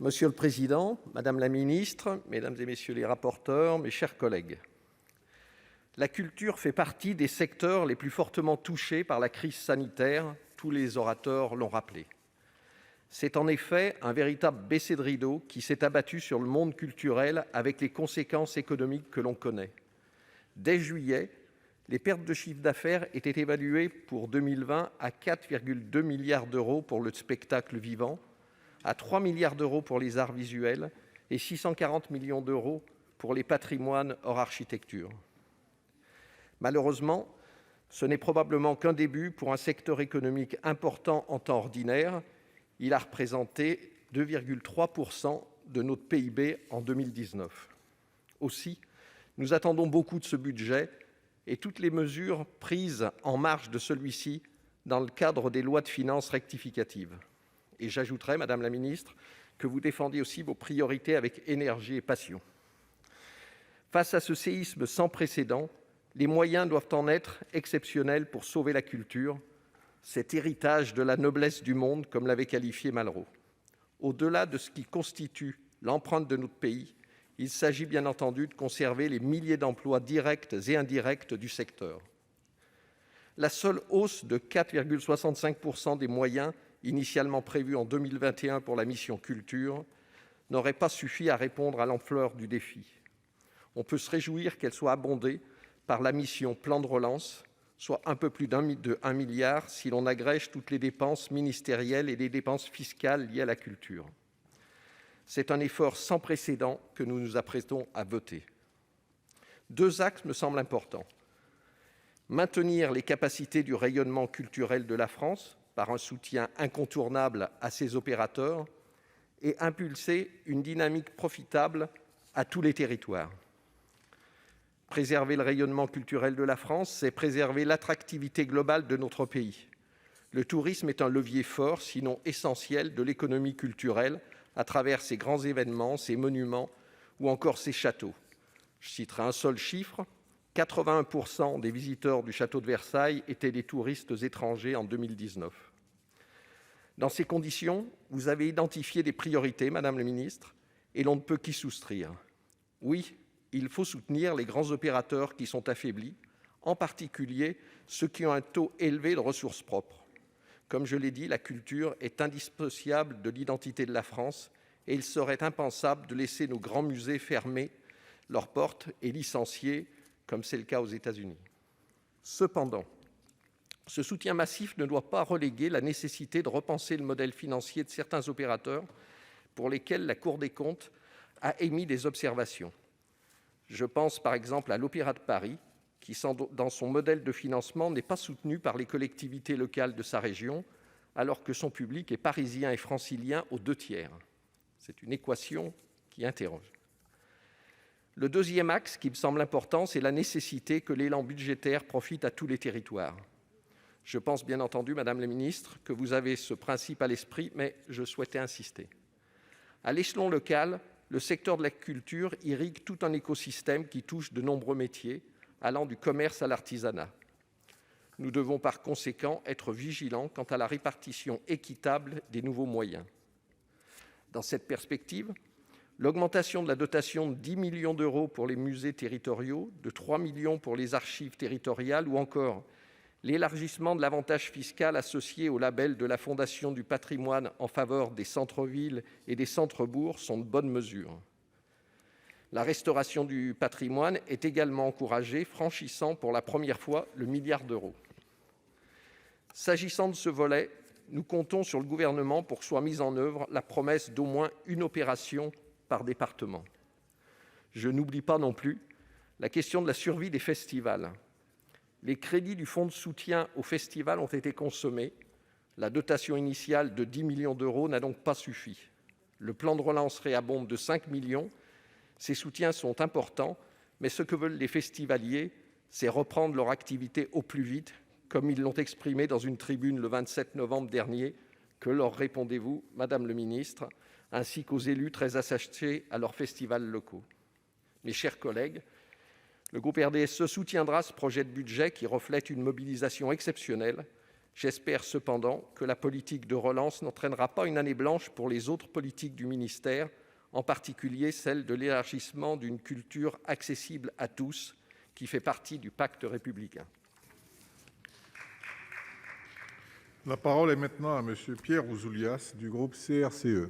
Monsieur le président, madame la ministre, mesdames, messieurs les rapporteurs, mes chers collègues, la culture fait partie des secteurs les plus fortement touchés par la crise sanitaire, tous les orateurs l'ont rappelé. C'est en effet un véritable baiser de rideau qui s'est abattu sur le monde culturel avec les conséquences économiques que l'on connaît. Dès juillet, les pertes de chiffre d'affaires étaient évaluées pour 2020 à 4,2 milliards d'euros pour le spectacle vivant, à 3 milliards d'euros pour les arts visuels et 640 millions d'euros pour les patrimoines hors architecture. Malheureusement, ce n'est probablement qu'un début pour un secteur économique important en temps ordinaire. Il a représenté 2,3% de notre PIB en 2019. Aussi, nous attendons beaucoup de ce budget et toutes les mesures prises en marge de celui-ci dans le cadre des lois de finances rectificatives. Et j'ajouterai, madame la ministre, que vous défendiez aussi vos priorités avec énergie et passion. Face à ce séisme sans précédent, les moyens doivent en être exceptionnels pour sauver la culture, cet héritage de la noblesse du monde, comme l'avait qualifié Malraux. Au-delà de ce qui constitue l'empreinte de notre pays, il s'agit bien entendu de conserver les milliers d'emplois directs et indirects du secteur. La seule hausse de 4,65% des moyens initialement prévus en 2021 pour la mission culture n'aurait pas suffi à répondre à l'ampleur du défi. On peut se réjouir qu'elle soit abondée par la mission plan de relance, soit un peu plus de 1 milliard si l'on agrège toutes les dépenses ministérielles et les dépenses fiscales liées à la culture. C'est un effort sans précédent que nous nous apprêtons à voter. Deux axes me semblent importants. Maintenir les capacités du rayonnement culturel de la France par un soutien incontournable à ses opérateurs et impulser une dynamique profitable à tous les territoires. Préserver le rayonnement culturel de la France, c'est préserver l'attractivité globale de notre pays. Le tourisme est un levier fort, sinon essentiel, de l'économie culturelle à travers ses grands événements, ses monuments ou encore ses châteaux. Je citerai un seul chiffre, 81% des visiteurs du château de Versailles étaient des touristes étrangers en 2019. Dans ces conditions, vous avez identifié des priorités, madame la ministre, et l'on ne peut qu'y souscrire. Oui, il faut soutenir les grands opérateurs qui sont affaiblis, en particulier ceux qui ont un taux élevé de ressources propres. Comme je l'ai dit, la culture est indissociable de l'identité de la France et il serait impensable de laisser nos grands musées fermer leurs portes et licencier, comme c'est le cas aux États-Unis. Cependant, ce soutien massif ne doit pas reléguer la nécessité de repenser le modèle financier de certains opérateurs pour lesquels la Cour des comptes a émis des observations. Je pense par exemple à l'Opéra de Paris, qui, dans son modèle de financement, n'est pas soutenu par les collectivités locales de sa région, alors que son public est parisien et francilien aux 2/3. C'est une équation qui interroge. Le deuxième axe qui me semble important, c'est la nécessité que l'élan budgétaire profite à tous les territoires. Je pense bien entendu, madame la ministre, que vous avez ce principe à l'esprit, mais je souhaitais insister. À l'échelon local, le secteur de la culture irrigue tout un écosystème qui touche de nombreux métiers, allant du commerce à l'artisanat. Nous devons par conséquent être vigilants quant à la répartition équitable des nouveaux moyens. Dans cette perspective, l'augmentation de la dotation de 10 millions d'euros pour les musées territoriaux, de 3 millions pour les archives territoriales ou encore l'élargissement de l'avantage fiscal associé au label de la Fondation du patrimoine en faveur des centres-villes et des centres-bourgs sont de bonnes mesures. La restauration du patrimoine est également encouragée, franchissant pour la première fois le milliard d'euros. S'agissant de ce volet, nous comptons sur le Gouvernement pour que soit mise en œuvre la promesse d'au moins une opération par département. Je n'oublie pas non plus la question de la survie des festivals. Les crédits du fonds de soutien aux festivals ont été consommés. La dotation initiale de 10 millions d'euros n'a donc pas suffi. Le plan de relance réabonde de 5 millions. Ces soutiens sont importants, mais ce que veulent les festivaliers, c'est reprendre leur activité au plus vite, comme ils l'ont exprimé dans une tribune le 27 novembre dernier. Que leur répondez-vous, madame le ministre, ainsi qu'aux élus très attachés à leurs festivals locaux? Mes chers collègues, le groupe RDSE soutiendra ce projet de budget qui reflète une mobilisation exceptionnelle, J'espère cependant que la politique de relance n'entraînera pas une année blanche pour les autres politiques du ministère, en particulier celle de l'élargissement d'une culture accessible à tous, qui fait partie du pacte républicain. La parole est maintenant à Monsieur Pierre Ouzoulias du groupe CRCE.